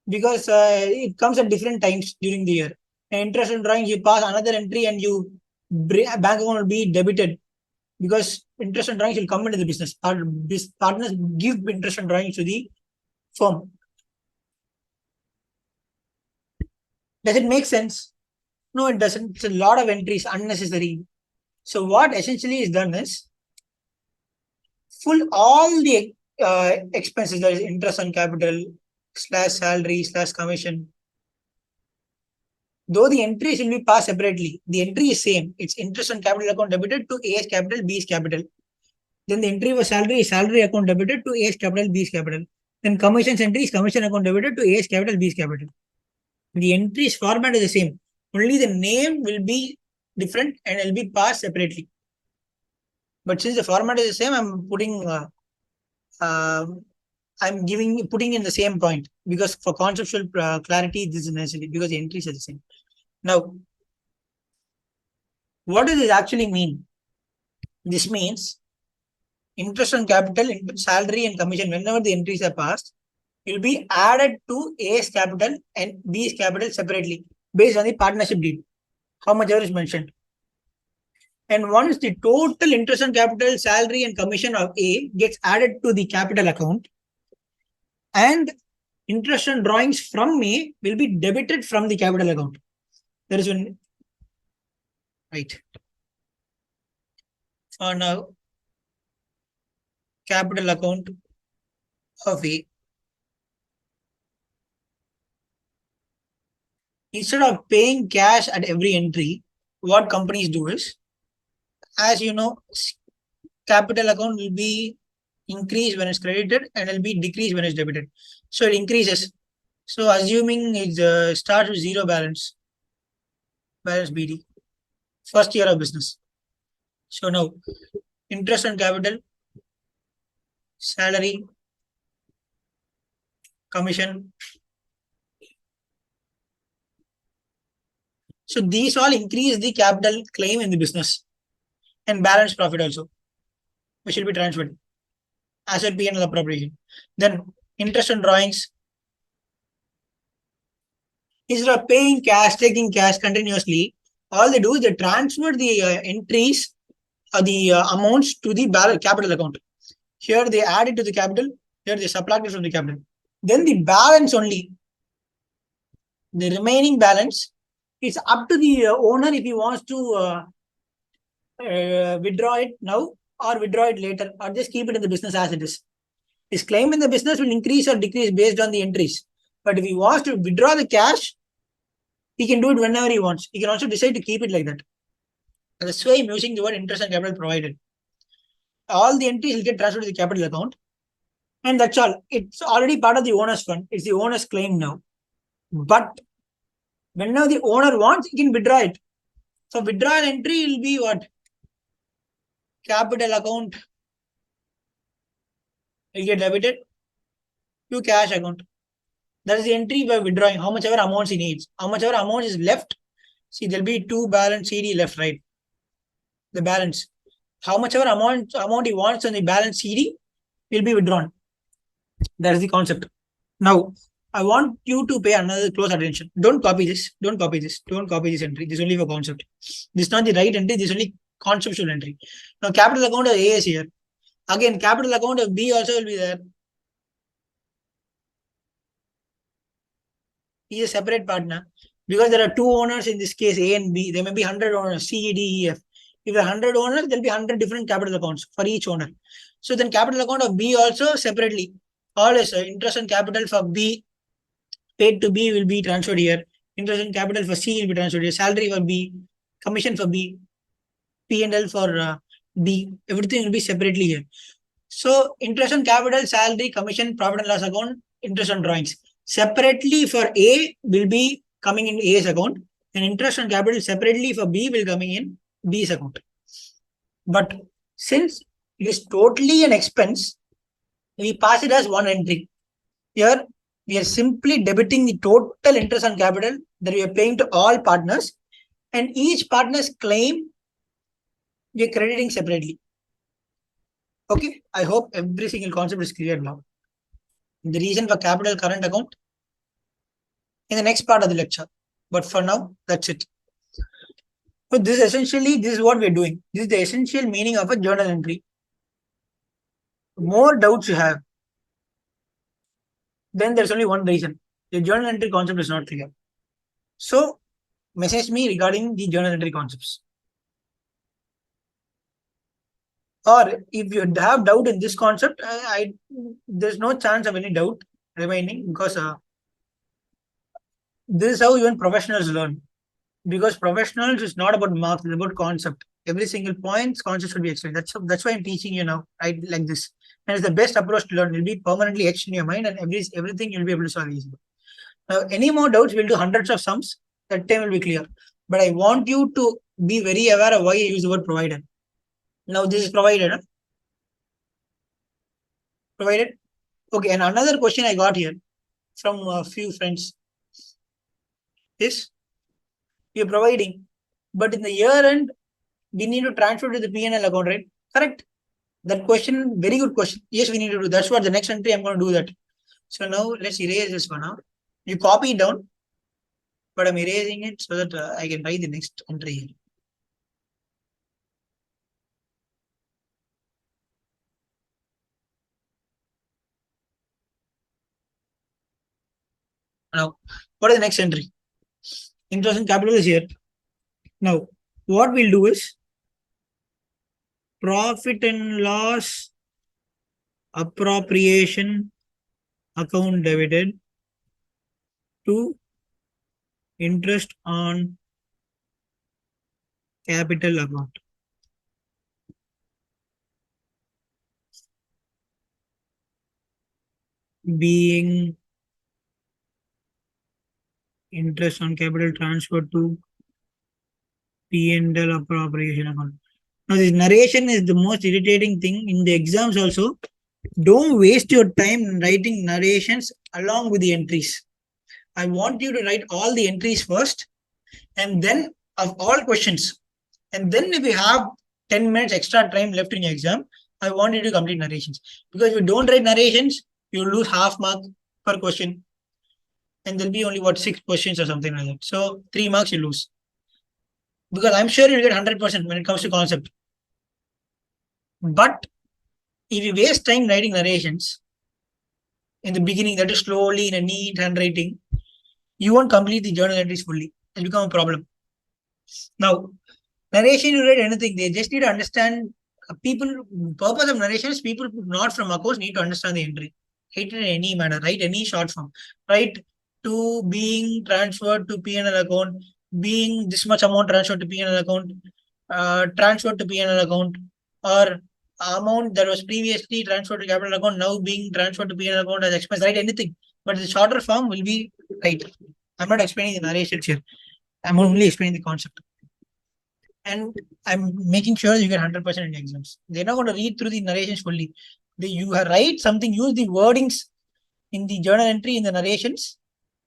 Because it comes at different times during the year. And interest and drawings, you pass another entry and you bank account will be debited because interest and drawings will come into the business. Partners give interest and drawings to the firm. Does it make sense? No, it doesn't. It's a lot of entries, unnecessary. So what essentially is done is all the expenses, that is interest on capital / salary / commission. Though the entries will be passed separately, the entry is same. It's interest on capital account debited to A's capital, B's capital. Then the entry was salary is salary account debited to A's capital, B's capital. Then commissions entry is commission account debited to A's capital, B's capital. The entries format is the same. Only the name will be different and will be passed separately. But since the format is the same, I'm putting putting in the same point because for conceptual clarity, this is necessary because the entries are the same. Now, what does it actually mean? This means interest on capital, salary and commission, whenever the entries are passed, will be added to A's capital and B's capital separately based on the partnership deed, how much ever is mentioned. And once the total interest on capital, salary and commission of A gets added to the capital account, and interest on drawings from A will be debited from the capital account. There is one, right. For now, capital account of A. Instead of paying cash at every entry, what companies do is, as you know, capital account will be increased when it's credited and will be decreased when it's debited. So it increases. So assuming it starts with zero balance BD, first year of business. So now interest on capital, salary, commission. So these all increase the capital claim in the business and balance profit also, which will be transferred. Asset P&L appropriation. Then interest on drawings. Instead of paying cash, taking cash continuously, all they do is they transfer the entries or the amounts to the capital account. Here they add it to the capital. Here they subtract it from the capital. Then the balance only, the remaining balance, it's up to the owner if he wants to withdraw it now or withdraw it later or just keep it in the business as it is. His claim in the business will increase or decrease based on the entries. But if he wants to withdraw the cash, he can do it whenever he wants. He can also decide to keep it like that. That's why I'm using the word interest and capital provided. All the entries will get transferred to the capital account. And that's all. It's already part of the owner's fund. It's the owner's claim now. But whenever the owner wants, he can withdraw it. So withdrawal entry will be what? Capital account will get debited to cash account. That is the entry by withdrawing how much ever amounts he needs. How much ever amount is left. See, there'll be two balance CD left, right? The balance. How much ever amount he wants on the balance CD will be withdrawn. That is the concept. Now, I want you to pay another close attention. Don't copy this. Don't copy this. Don't copy this entry. This is only for concept. This is not the right entry. This is only conceptual entry. Now, capital account of A is here. Again, capital account of B also will be there. He is a separate partner because there are two owners in this case, A and B. There may be 100 owners, C, D, E, F. If there are 100 owners, there will be 100 different capital accounts for each owner. So then capital account of B also separately. All is interest on capital for B paid to B will be transferred here. Interest on capital for C will be transferred here. Salary for B, commission for B, P&L for D. Everything will be separately here. So interest on capital, salary, commission, profit and loss account, interest on drawings. Separately for A will be coming in A's account, and interest on capital separately for B will coming in B's account. But since it is totally an expense, we pass it as one entry. Here, we are simply debiting the total interest on capital that we are paying to all partners, and each partner's claim we are crediting separately. Okay, I hope every single concept is clear now. The reason for capital current account in the next part of the lecture. But for now, that's it. So this is what we're doing. This is the essential meaning of a journal entry. More doubts you have, then there's only one reason. The journal entry concept is not clear. So message me regarding the journal entry concepts. Or if you have doubt in this concept, there's no chance of any doubt remaining because this is how even professionals learn. Because professionals is not about marks, it's about concept. Every single point, concept should be explained. That's why I'm teaching you now, right? Like this. And it's the best approach to learn. It'll be permanently etched in your mind, and everything you'll be able to solve easily. Now, any more doubts, we'll do hundreds of sums. That time will be clear. But I want you to be very aware of why I use the word provided. Now, this is provided. Huh? Provided. Okay, and another question I got here from a few friends is you're providing, but in the year end, we need to transfer to the P&L account, right? Correct. That question, very good question. Yes, we need to do. That's what the next entry I'm going to do that. So now let's erase this one now. You copy it down, but I'm erasing it so that I can write the next entry here. Now, what is the next entry? Interest and capital is here. Now, what we'll do is profit and loss appropriation account debited to interest on capital account. Being interest on capital transferred to P&L appropriation account. Now, this narration is the most irritating thing in the exams also. Don't waste your time writing narrations along with the entries. I want you to write all the entries first and then of all questions. And then if you have 10 minutes extra time left in your exam, I want you to complete narrations. Because if you don't write narrations, you lose half mark per question. And there'll be only 6 questions or something like that. So 3 marks you lose. Because I'm sure you'll get 100% when it comes to concept. But if you waste time writing narrations in the beginning, that is slowly in a neat handwriting, you won't complete the journal entries fully. It'll become a problem. Now, narration, you write anything, they just need to understand people. Purpose of narration is people not from accounts need to understand the entry. Write it in any manner, write any short form. Write to being transferred to P&L account, being this much amount transferred to P&L account, transferred to P&L account, or amount that was previously transferred to capital account now being transferred to P&L account as expense. Write anything, but the shorter form will be right. I'm not explaining the narrations here. I'm only explaining the concept. And I'm making sure you get 100% in the exams. They're not going to read through the narrations fully. You write something, use the wordings in the journal entry in the narrations,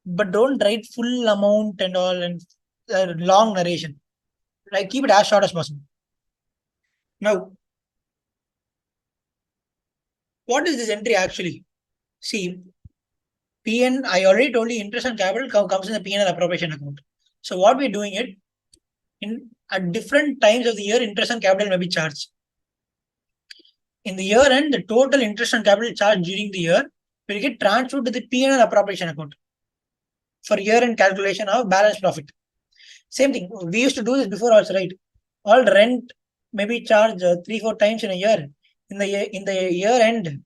but don't write full amount and all and long narration. Like keep it as short as possible. Now, what is this entry actually? See, PN, I already told you interest on capital comes in the PN appropriation account. So what we're doing it in at different times of the year, interest on capital may be charged. In the year end, the total interest on capital charged during the year will get transferred to the P&L appropriation account for year end calculation of balance profit. Same thing. We used to do this before also, right? All rent may be charged 3-4 times in a year. In the year end,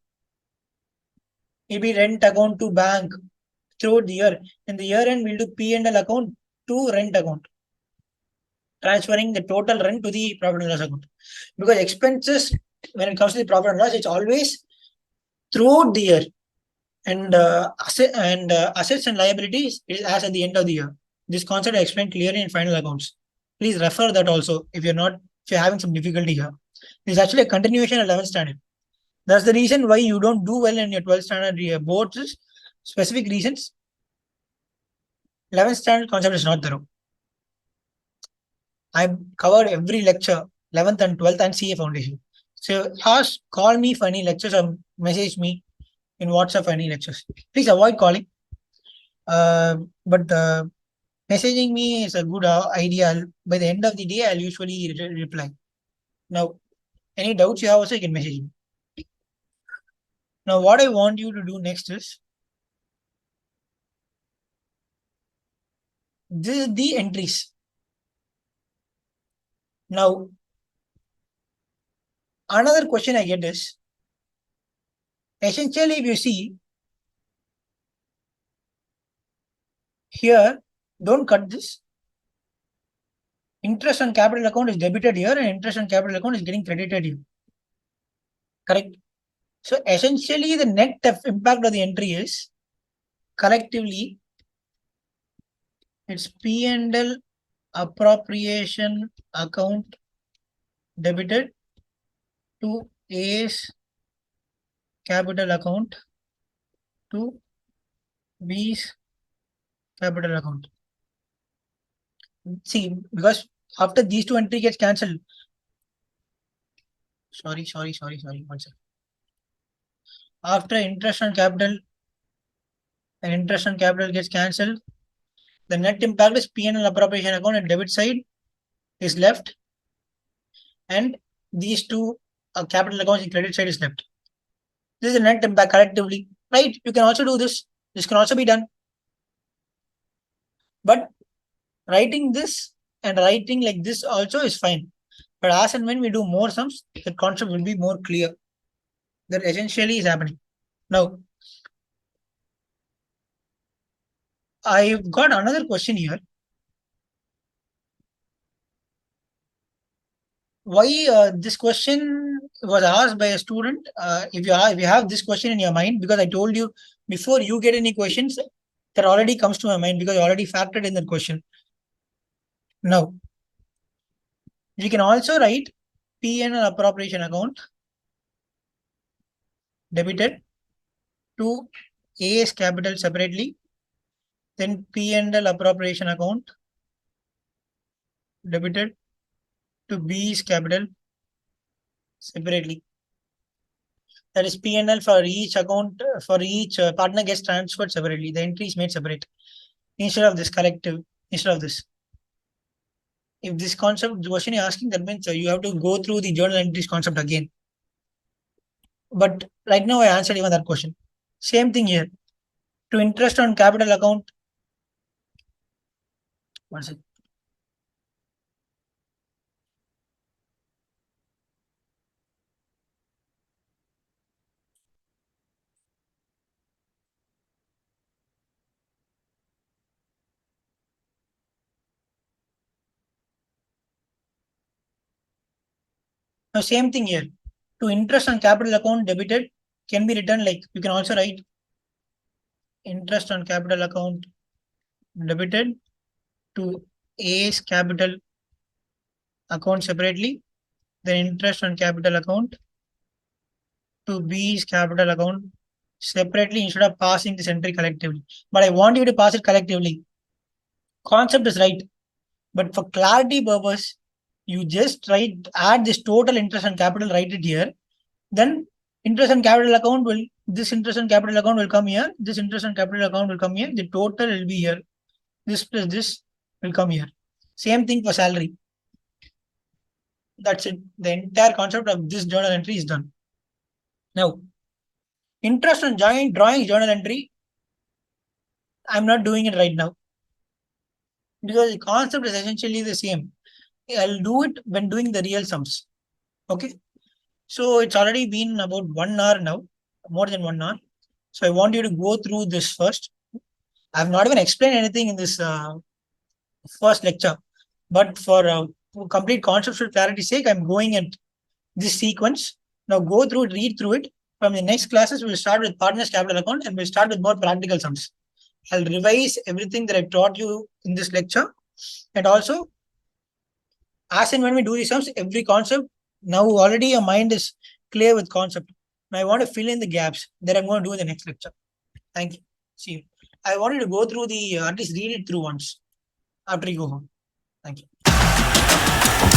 it'll be rent account to bank throughout the year. In the year end, we'll do P&L account to rent account, transferring the total rent to the profit and loss account. Because expenses, when it comes to the profit and loss, it's always throughout the year. And assets and liabilities is as at the end of the year. This concept I explained clearly in final accounts. Please refer that also if you're having some difficulty here. This is actually a continuation of 11th standard. That's the reason why you don't do well in your 12th standard boards. Is specific reasons. 11th standard concept is not thorough. I've covered every lecture, 11th and 12th and CA foundation. So call me for any lectures or message me in WhatsApp for any lectures. Please avoid calling. But messaging me is a good idea. By the end of the day, I'll usually reply. Now, any doubts you have also, you can message me. Now, what I want you to do next is, this is the entries. Now, another question I get is, essentially, if you see, here, don't cut this. interest on capital account is debited here and interest on capital account is getting credited here. Correct. So essentially the net impact of the entry is collectively it's P&L appropriation account debited to A's capital account to B's capital account. See, because after these two entry gets cancelled. Sorry. One second. After interest on capital and interest on capital gets cancelled, the net impact is P&L appropriation account and debit side is left, and these two capital accounts and credit side is left. This is the net impact collectively, right? You can also do this. This can also be done. But writing this and writing like this also is fine. But as and when we do more sums, the concept will be more clear. That essentially is happening. Now, I've got another question here. Why this question was asked by a student? If you have this question in your mind, because I told you before you get any questions, that already comes to my mind because I already factored in that question. Now, we can also write P&L appropriation account debited to A's capital separately, then P&L appropriation account debited to B's capital separately. That is P&L for each account, for each partner gets transferred separately. The entry is made separate instead of this collective, instead of this. If this concept, the question you're asking, that means you have to go through the journal entries concept again. But right now I answered even that question. Same thing here. To interest on capital account. One second. Now same thing here. To interest on capital account debited can be written like, you can also write interest on capital account debited to A's capital account separately, then interest on capital account to B's capital account separately instead of passing this entry collectively. But I want you to pass it collectively. Concept is right. But for clarity purpose, you just add this total interest on capital, write it here. Then interest on capital account this interest on capital account will come here. This interest on capital account will come here. The total will be here. This plus this will come here. Same thing for salary. That's it. The entire concept of this journal entry is done. Now, interest on drawing journal entry, I'm not doing it right now because the concept is essentially the same. I'll do it when doing the real sums. Okay. So it's already been about 1 hour now, more than 1 hour. So I want you to go through this first. I've not even explained anything in this first lecture, but for complete conceptual clarity's sake, I'm going at this sequence. Now go through it, read through it. From the next classes, we'll start with partners capital account and we'll start with more practical sums. I'll revise everything that I taught you in this lecture. And also, as and when we do these sums, every concept, now already your mind is clear with concept. Now I want to fill in the gaps that I'm going to do in the next lecture. Thank you. See you. I want you to go through at least read it through once after you go home. Thank you.